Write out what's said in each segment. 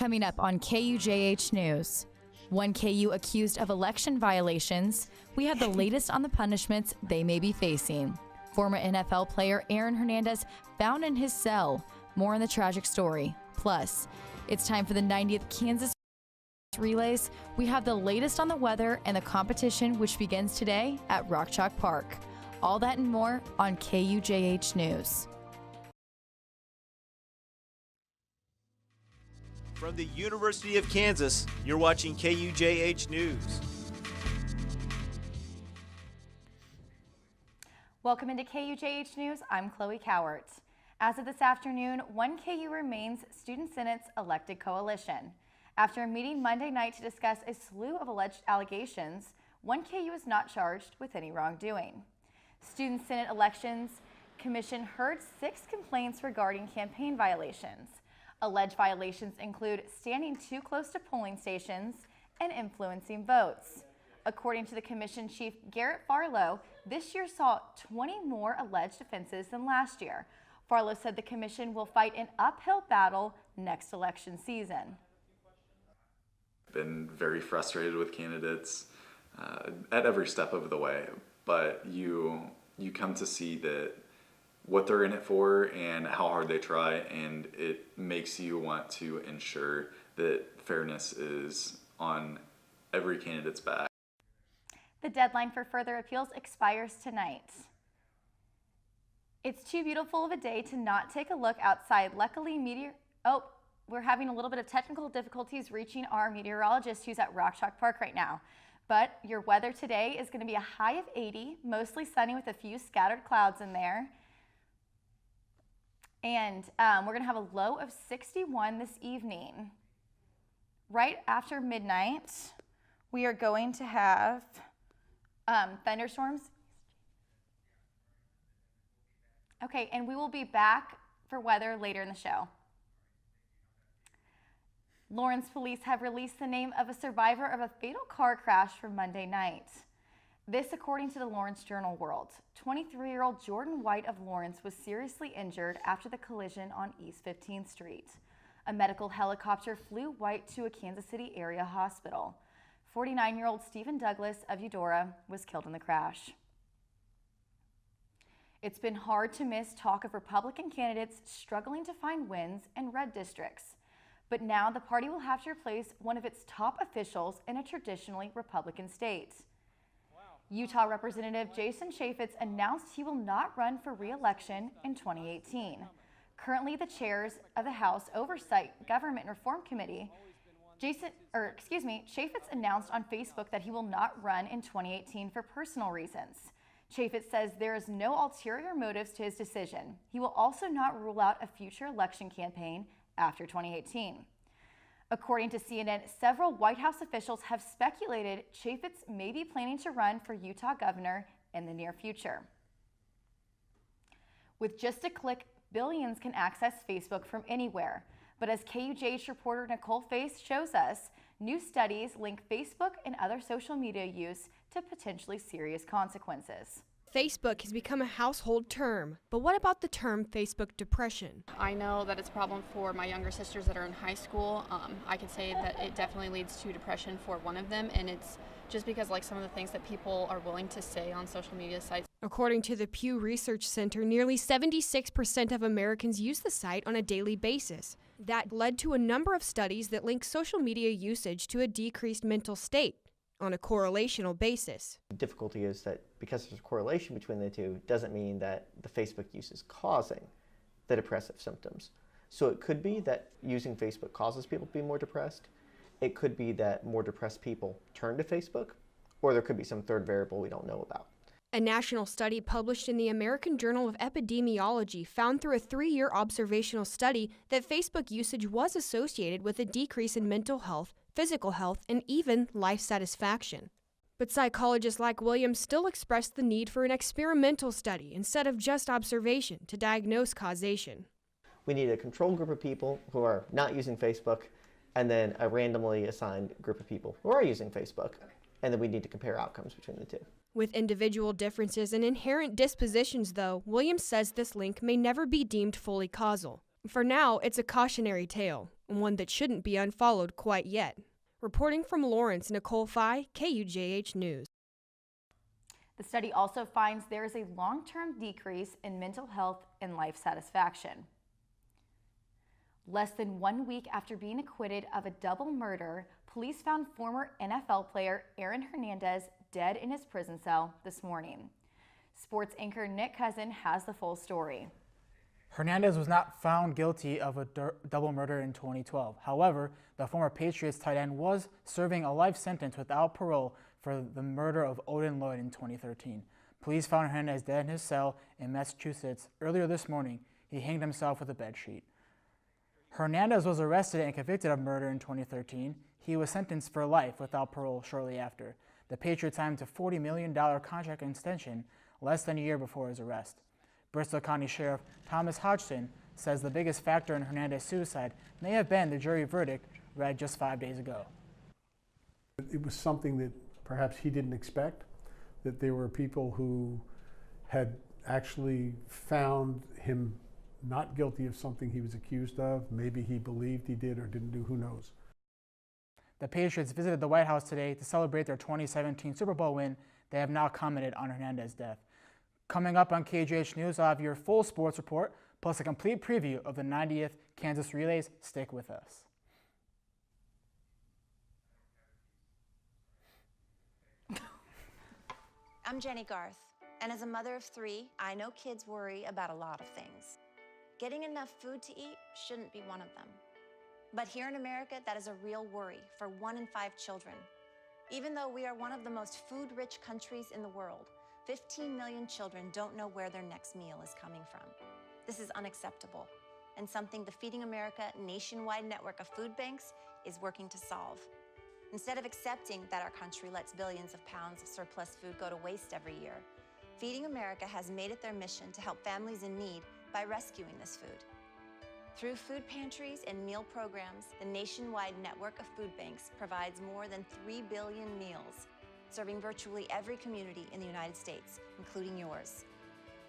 Coming up on KUJH News. One KU accused of election violations. We have the latest on the punishments they may be facing. Former NFL player Aaron Hernandez found in his cell. More on the tragic story. Plus, it's time for the 90th Kansas Relays. We have the latest on the weather and the competition, which begins today at Rock Chalk Park. All that and more on KUJH News. From the University of Kansas, you're watching KUJH News. Welcome into KUJH News. I'm Chloe Cowart. As of this afternoon, one KU remains Student Senate's elected coalition. After a meeting Monday night to discuss a slew of alleged allegations, one KU is not charged with any wrongdoing. Student Senate Elections Commission heard 6 complaints regarding campaign violations. Alleged violations include standing too close to polling stations and influencing votes. According to the Commission Chief Garrett Farlow, this year saw 20 more alleged offenses than last year. Farlow said the Commission will fight an uphill battle next election season. Been very frustrated with candidates at every step of the way, but you come to see that what they're in it for and how hard they try, and it makes you want to ensure that fairness is on every candidate's back. The deadline for further appeals expires tonight. It's too beautiful of a day to not take a look outside. Luckily, we're having a little bit of technical difficulties reaching our meteorologist who's at Rock Chalk Park right now. But your weather today is going to be a high of 80, mostly sunny with a few scattered clouds in there. And we're going to have a low of 61 this evening. Right after midnight, we are going to have thunderstorms. Okay, and we will be back for weather later in the show. Lawrence police have released the name of a survivor of a fatal car crash from Monday night. This according to the Lawrence Journal-World. 23-year-old Jordan White of Lawrence was seriously injured after the collision on East 15th Street. A medical helicopter flew White to a Kansas City area hospital. 49-year-old Stephen Douglas of Eudora was killed in the crash. It's been hard to miss talk of Republican candidates struggling to find wins in red districts. But now the party will have to replace one of its top officials in a traditionally Republican state. Utah Representative Jason Chaffetz announced he will not run for re-election in 2018. Currently the chairs of the House Oversight Government and Reform Committee, Chaffetz announced on Facebook that he will not run in 2018 for personal reasons. Chaffetz says there is no ulterior motives to his decision. He will also not rule out a future election campaign after 2018. According to CNN, several White House officials have speculated Chaffetz may be planning to run for Utah governor in the near future. With just a click, billions can access Facebook from anywhere. But as KUJH reporter Nicole Face shows us, new studies link Facebook and other social media use to potentially serious consequences. Facebook has become a household term, but what about the term Facebook depression? I know that it's a problem for my younger sisters that are in high school. I could say that it definitely leads to depression for one of them, and it's just because like some of the things that people are willing to say on social media sites. According to the Pew Research Center, nearly 76% of Americans use the site on a daily basis. That led to a number of studies that link social media usage to a decreased mental state on a correlational basis. The difficulty is that because there's a correlation between the two doesn't mean that the Facebook use is causing the depressive symptoms. So it could be that using Facebook causes people to be more depressed. It could be that more depressed people turn to Facebook, or there could be some third variable we don't know about. A national study published in the American Journal of Epidemiology found through a 3-year observational study that Facebook usage was associated with a decrease in mental health, physical health, and even life satisfaction. But psychologists like Williams still expressed the need for an experimental study instead of just observation to diagnose causation. We need a control group of people who are not using Facebook, and then a randomly assigned group of people who are using Facebook, and then we need to compare outcomes between the two. With individual differences and inherent dispositions, though, Williams says this link may never be deemed fully causal. For now, it's a cautionary tale. and one that shouldn't be unfollowed quite yet. Reporting from Lawrence, Nicole Fye, KUJH News. The study also finds there is a long-term decrease in mental health and life satisfaction. Less than 1 week after being acquitted of a double murder, police found former NFL player Aaron Hernandez dead in his prison cell this morning. Sports anchor Nick Cousin has the full story. Hernandez was not found guilty of a double murder in 2012. However, the former Patriots tight end was serving a life sentence without parole for the murder of Odin Lloyd in 2013. Police found Hernandez dead in his cell in Massachusetts earlier this morning. He hanged himself with a bedsheet. Hernandez was arrested and convicted of murder in 2013. He was sentenced for life without parole shortly after. The Patriots signed a $40 million contract extension less than a year before his arrest. Bristol County Sheriff Thomas Hodgson says the biggest factor in Hernandez's suicide may have been the jury verdict read just 5 days ago. It was something that perhaps he didn't expect, that there were people who had actually found him not guilty of something he was accused of. Maybe he believed he did or didn't do, who knows. The Patriots visited the White House today to celebrate their 2017 Super Bowl win. They have now commented on Hernandez's death. Coming up on KUJH News, I'll have your full sports report, plus a complete preview of the 90th Kansas Relays. Stick with us. I'm Jenny Garth, and as a mother of 3, I know kids worry about a lot of things. Getting enough food to eat shouldn't be one of them. But here in America, that is a real worry for 1 in 5 children. Even though we are one of the most food-rich countries in the world, 15 million children don't know where their next meal is coming from. This is unacceptable, and something the Feeding America nationwide network of food banks is working to solve. Instead of accepting that our country lets billions of pounds of surplus food go to waste every year, Feeding America has made it their mission to help families in need by rescuing this food. Through food pantries and meal programs, the nationwide network of food banks provides more than 3 billion meals, serving virtually every community in the United States, including yours.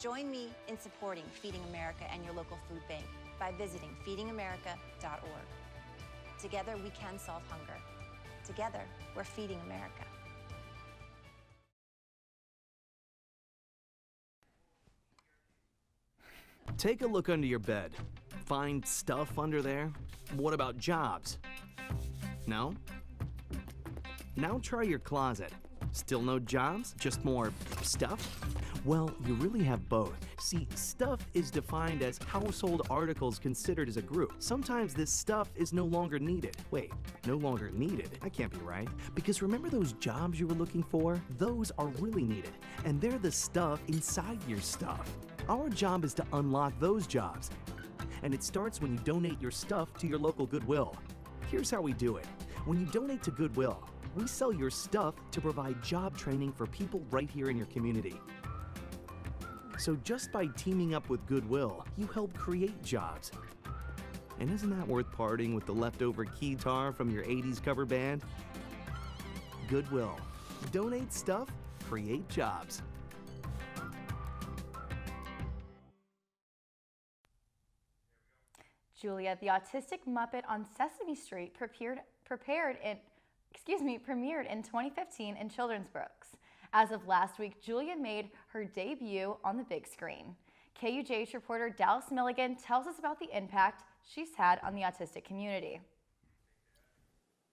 Join me in supporting Feeding America and your local food bank by visiting feedingamerica.org. Together we can solve hunger. Together, we're feeding America. Take a look under your bed. Find stuff under there? What about jobs? No? Now try your closet. Still no jobs? Just more stuff? Well, you really have both. See, stuff is defined as household articles considered as a group. Sometimes this stuff is no longer needed. Wait, no longer needed? That can't be right. Because remember those jobs you were looking for? Those are really needed. And they're the stuff inside your stuff. Our job is to unlock those jobs. And it starts when you donate your stuff to your local Goodwill. Here's how we do it. When you donate to Goodwill, we sell your stuff to provide job training for people right here in your community. So just by teaming up with Goodwill, you help create jobs. And isn't that worth parting with the leftover keytar from your 80s cover band? Goodwill. Donate stuff, create jobs. Julia, the autistic Muppet on Sesame Street premiered in 2015 in children's books. As of last week, Julia made her debut on the big screen. KUJH reporter Dallas Milligan tells us about the impact she's had on the autistic community.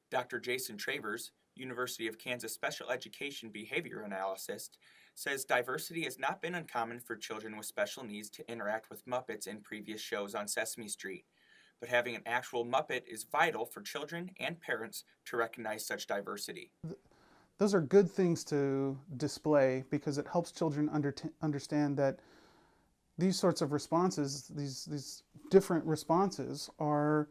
Dr. Jason Travers, University of Kansas Special Education Behavior Analyst, says diversity has not been uncommon for children with special needs to interact with Muppets in previous shows on Sesame Street. But having an actual Muppet is vital for children and parents to recognize such diversity. Those are good things to display because it helps children understand that these sorts of responses, these different responses are,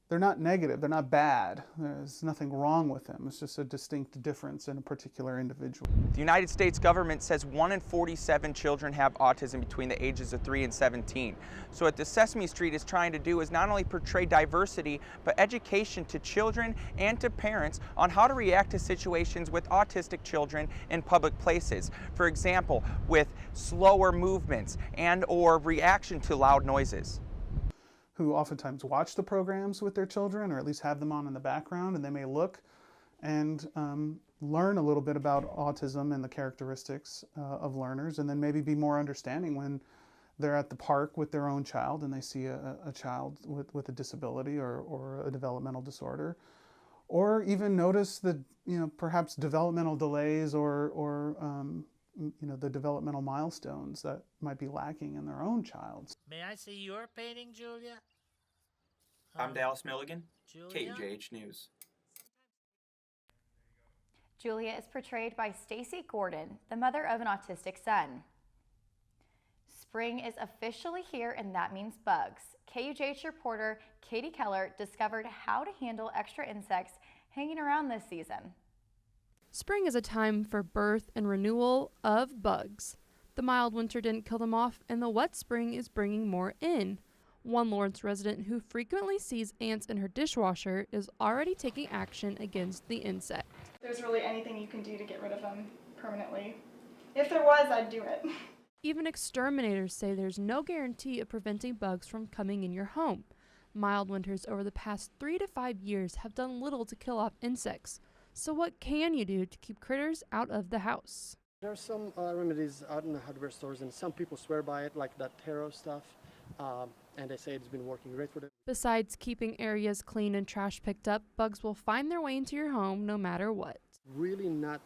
they're not negative, they're not bad. There's nothing wrong with them. It's just a distinct difference in a particular individual. The United States government says 1 in 47 children have autism between the ages of 3 and 17. So what the Sesame Street is trying to do is not only portray diversity, but education to children and to parents on how to react to situations with autistic children in public places. For example, with slower movements and or reaction to loud noises. who oftentimes watch the programs with their children, or at least have them on in the background, and they may look and learn a little bit about autism and the characteristics of learners, and then maybe be more understanding when they're at the park with their own child and they see a child with a disability or a developmental disorder, or even notice the perhaps developmental delays or the developmental milestones that might be lacking in their own child. May I see your painting, Julia? I'm Dallas Milligan, Julia? KUJH News. Julia is portrayed by Stacy Gordon, the mother of an autistic son. Spring is officially here, and that means bugs. KUJH reporter Katie Keller discovered how to handle extra insects hanging around this season. Spring is a time for birth and renewal of bugs. The mild winter didn't kill them off, and the wet spring is bringing more in. One Lawrence resident who frequently sees ants in her dishwasher is already taking action against the insect. There's really anything you can do to get rid of them permanently. If there was, I'd do it. Even exterminators say there's no guarantee of preventing bugs from coming in your home. Mild winters over the past 3 to 5 years have done little to kill off insects. So what can you do to keep critters out of the house? There are some remedies out in the hardware stores, and some people swear by it, like that taro stuff, and they say it's been working great for them. Besides keeping areas clean and trash picked up, bugs will find their way into your home no matter what. Really not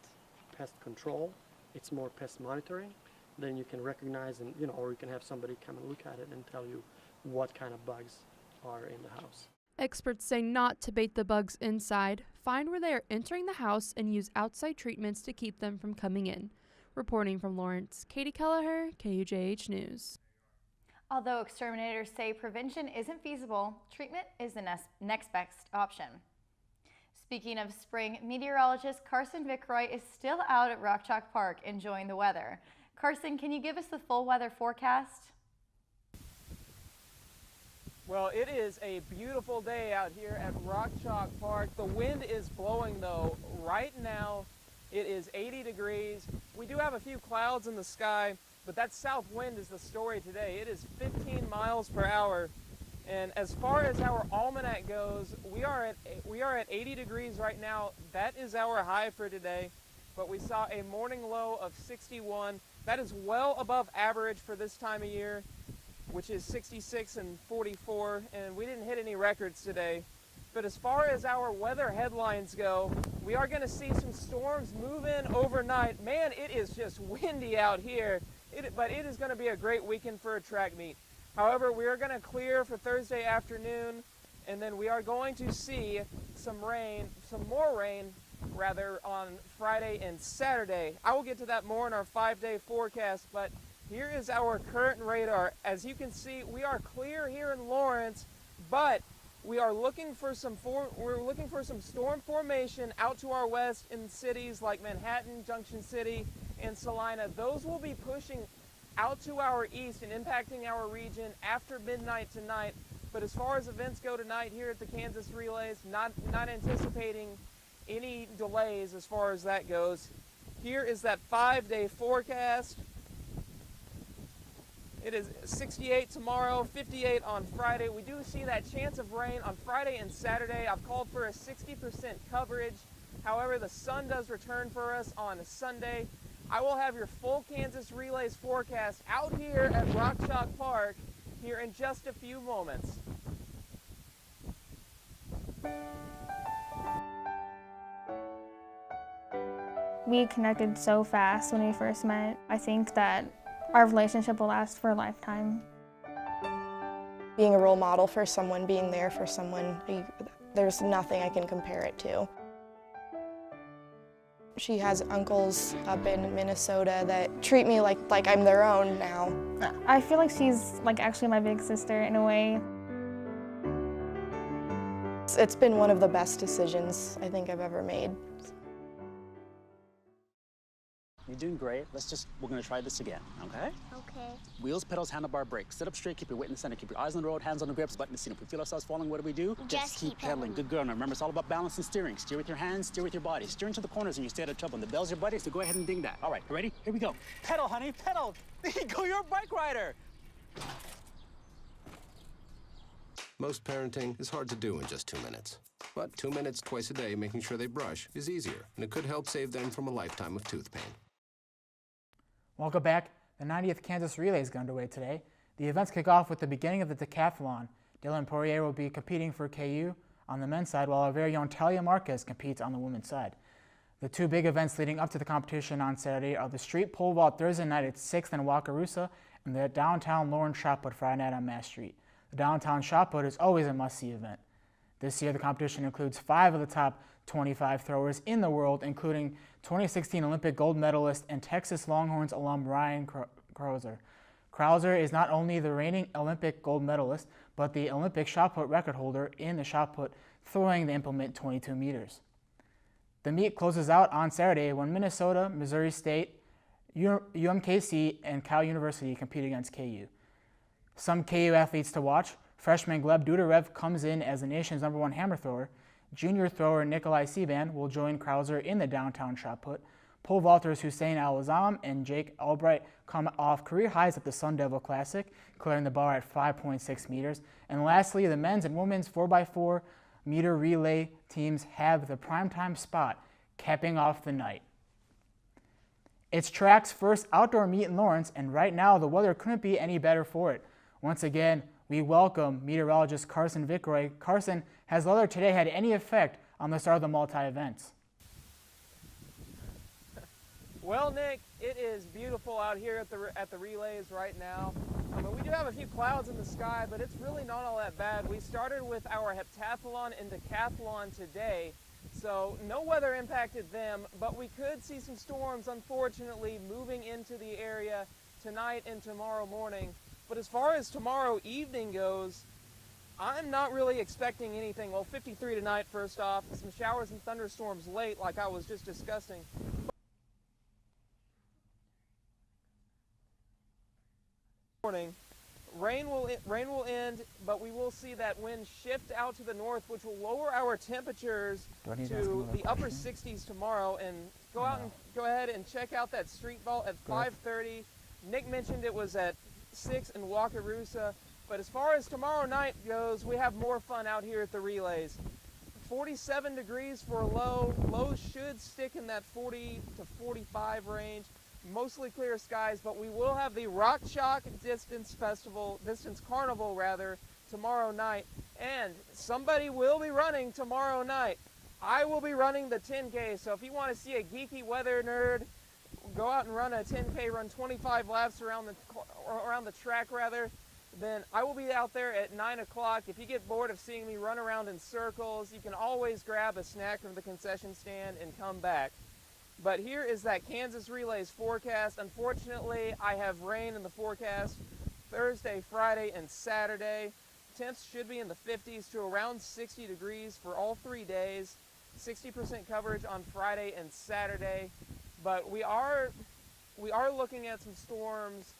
pest control, it's more pest monitoring. Then you can recognize and, or you can have somebody come and look at it and tell you what kind of bugs are in the house. Experts say not to bait the bugs inside. Find where they are entering the house and use outside treatments to keep them from coming in. Reporting from Lawrence, Katie Kelleher, KUJH News. Although exterminators say prevention isn't feasible, treatment is the next best option. Speaking of spring, meteorologist Carson Vickroy is still out at Rock Chalk Park enjoying the weather. Carson, can you give us the full weather forecast? Well, it is a beautiful day out here at Rock Chalk Park. The wind is blowing though. Right now it is 80 degrees. We do have a few clouds in the sky, but that south wind is the story today. It is 15 miles per hour. And as far as our almanac goes, we are at 80 degrees right now. That is our high for today. But we saw a morning low of 61. That is well above average for this time of year, which is 66 and 44, and we didn't hit any records today. But as far as our weather headlines go, we are going to see some storms move in overnight. Man, it is just windy out here, but it is going to be a great weekend for a track meet. However, we are going to clear for Thursday afternoon, and then we are going to see some more rain, on Friday and Saturday. I will get to that more in our 5-day forecast, but here is our current radar. As you can see, we are clear here in Lawrence, but we are looking for some storm formation out to our west in cities like Manhattan, Junction City, and Salina. Those will be pushing out to our east and impacting our region after midnight tonight. But as far as events go tonight here at the Kansas Relays, not anticipating any delays as far as that goes. Here is that 5-day forecast. It is 68 tomorrow, 58 on Friday. We do see that chance of rain on Friday and Saturday. I've called for a 60% coverage. However, the sun does return for us on Sunday. I will have your full Kansas Relays forecast out here at Rock Chalk Park here in just a few moments. We connected so fast when we first met. I think that our relationship will last for a lifetime. Being a role model for someone, being there for someone, there's nothing I can compare it to. She has uncles up in Minnesota that treat me like I'm their own now. I feel like she's actually my big sister in a way. It's been one of the best decisions I think I've ever made. You're doing great. We're gonna try this again, okay? Okay. Wheels, pedals, handlebar, brakes. Sit up straight, keep your weight in the center, keep your eyes on the road, hands on the grips, button the seat. If we feel ourselves falling, what do? Just keep pedaling. Good girl. Now remember, it's all about balance and steering. Steer with your hands, steer with your body. Steer into the corners and you stay out of trouble. And the bell's your buddy, so go ahead and ding that. All right, ready? Here we go. Pedal, honey, pedal. There you go, you're a bike rider. Most parenting is hard to do in just 2 minutes. But 2 minutes twice a day making sure they brush is easier, and it could help save them from a lifetime of tooth pain. Welcome back. The 90th Kansas Relays got underway today. The events kick off with the beginning of the decathlon. Dylan Poirier will be competing for KU on the men's side, while our very own Talia Marquez competes on the women's side. The two big events leading up to the competition on Saturday are the street pole vault Thursday night at 6th in Wakarusa and the downtown Lawrence shot put Friday night on Mass Street. The downtown shot put is always a must-see event. This year, the competition includes 5 of the top 25 throwers in the world, including 2016 Olympic gold medalist and Texas Longhorns alum Ryan Krauser. Krauser is not only the reigning Olympic gold medalist, but the Olympic shot put record holder in the shot put, throwing the implement 22 meters. The meet closes out on Saturday when Minnesota, Missouri State, UMKC, and Cal University compete against KU. Some KU athletes to watch: freshman Gleb Dudarev comes in as the nation's #1 hammer thrower. Junior thrower Nikolai Sivan will join Krauser in the downtown shot put. Pole vaulters Hussein Al-Azam and Jake Albright come off career highs at the Sun Devil Classic, clearing the bar at 5.6 meters. And lastly, the men's and women's 4x4 meter relay teams have the primetime spot, capping off the night. It's track's first outdoor meet in Lawrence, and right now the weather couldn't be any better for it. Once again, we welcome meteorologist Carson Vickroy. Carson, has the weather today had any effect on the start of the multi-events? Well, Nick, it is beautiful out here at the relays right now. We do have a few clouds in the sky, but it's really not all that bad. We started with our heptathlon and decathlon today, so no weather impacted them, but we could see some storms, unfortunately, moving into the area tonight and tomorrow morning. But as far as tomorrow evening goes, I'm not really expecting anything. Well, 53 tonight, first off, some showers and thunderstorms late, like I was just discussing. Morning. Rain will end, but we will see that wind shift out to the north, which will lower our temperatures to the upper 60s tomorrow. And go ahead and check out that street vault at 5:30. Nick mentioned it was at 6 in Wakarusa, but as far as tomorrow night goes, we have more fun out here at the relays. 47 degrees for a low. Lows should stick in that 40 to 45 range. Mostly clear skies, but we will have the Rock Chalk Distance Carnival tomorrow night, and somebody will be running tomorrow night. I will be running the 10K, so if you want to see a geeky weather nerd go out and run a 10K, run 25 laps around the track then I will be out there at 9 o'clock. If you get bored of seeing me run around in circles, you can always grab a snack from the concession stand and come back. But here is that Kansas Relays forecast. Unfortunately, I have rain in the forecast Thursday, Friday, and Saturday. Temps should be in the 50s to around 60 degrees for all 3 days. 60% coverage on Friday and Saturday. But we are looking at some storms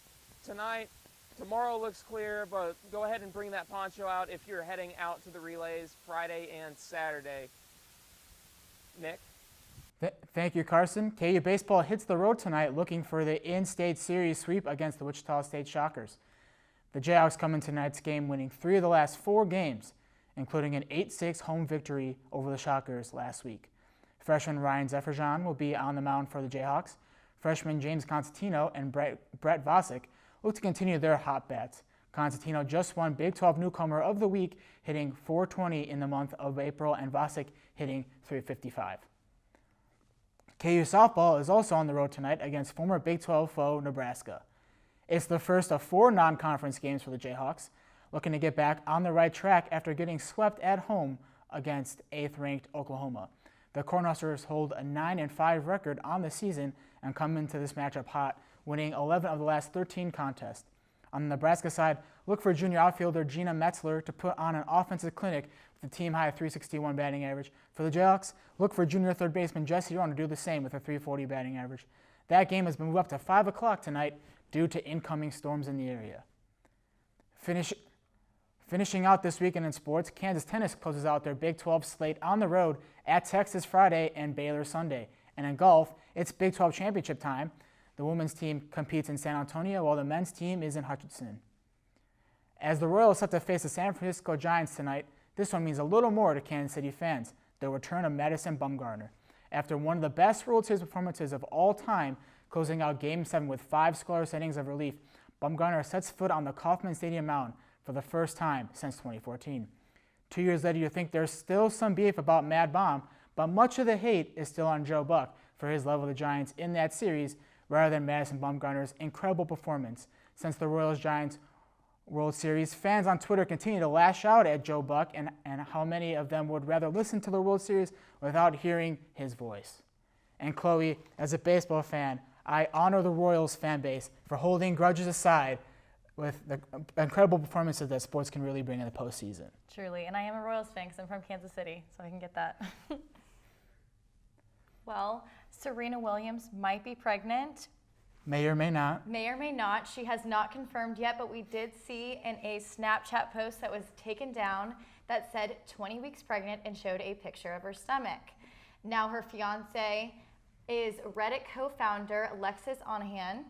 tonight. Tomorrow looks clear, but go ahead and bring that poncho out if you're heading out to the relays Friday and Saturday. Nick? Thank you, Carson. KU baseball hits the road tonight looking for the in-state series sweep against the Wichita State Shockers. The Jayhawks come in tonight's game winning 3 of the last 4 games, including an 8-6 home victory over the Shockers last week. Freshman Ryan Zefferjan will be on the mound for the Jayhawks. Freshman James Constantino and Brett Vosick look to continue their hot bats. Constantino just won Big 12 Newcomer of the Week, hitting .420 in the month of April, and Vosick hitting .355. KU softball is also on the road tonight against former Big 12 foe Nebraska. It's the first of 4 non-conference games for the Jayhawks, looking to get back on the right track after getting swept at home against 8th-ranked Oklahoma. The Cornhuskers hold a 9-5 record on the season and come into this matchup hot, winning 11 of the last 13 contests. On the Nebraska side, look for junior outfielder Gina Metzler to put on an offensive clinic with a team-high 361 batting average. For the Jayhawks, look for junior third baseman Jesse Rowan to do the same with a 340 batting average. That game has been moved up to 5 o'clock tonight due to incoming storms in the area. Finishing out this weekend in sports, Kansas Tennis closes out their Big 12 slate on the road at Texas Friday and Baylor Sunday. And in golf, it's Big 12 championship time. The women's team competes in San Antonio while the men's team is in Hutchinson. As the Royals set to face the San Francisco Giants tonight, this one means a little more to Kansas City fans, the return of Madison Bumgarner. After one of the best World Series performances of all time, closing out Game 7 with 5 scoreless innings of relief, Bumgarner sets foot on the Kauffman Stadium mound for the first time since 2014. 2 years later, you think there's still some beef about Mad Bum, but much of the hate is still on Joe Buck for his love of the Giants in that series rather than Madison Bumgarner's incredible performance. Since the Royals-Giants World Series, fans on Twitter continue to lash out at Joe Buck and how many of them would rather listen to the World Series without hearing his voice. And Chloe, as a baseball fan, I honor the Royals fan base for holding grudges aside with the incredible performances that sports can really bring in the postseason. Truly, and I am a Royals fan because I'm from Kansas City, so I can get that. Well, Serena Williams might be pregnant. May or may not. May or may not. She has not confirmed yet, but we did see in a Snapchat post that was taken down that said 20 weeks pregnant and showed a picture of her stomach. Now her fiance is Reddit co-founder Alexis Onahan,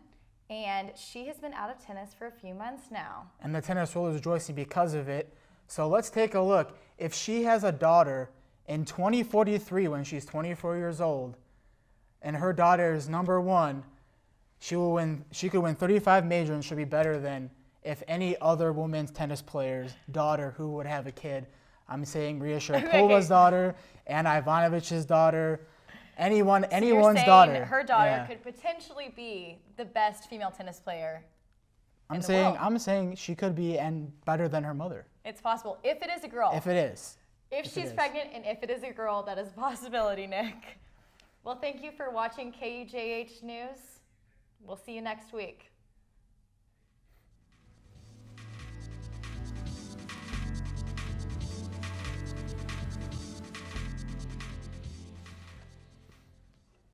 and she has been out of tennis for a few months now. And the tennis world is rejoicing because of it. So let's take a look. If she has a daughter in 2043 when she's 24 years old, and her daughter is number 1, she could win 35 majors and she'll be better than if any other women's tennis player's daughter who would have a kid. I'm saying Maria Sharapova's daughter, Anna Ivanovich's daughter, anyone's daughter. Her daughter could potentially be the best female tennis player I'm in the world. I'm saying she could be better than her mother. It's possible if it is a girl. If it is. If she's pregnant and if it is a girl, that is a possibility, Nick. Well, thank you for watching KUJH News. We'll see you next week.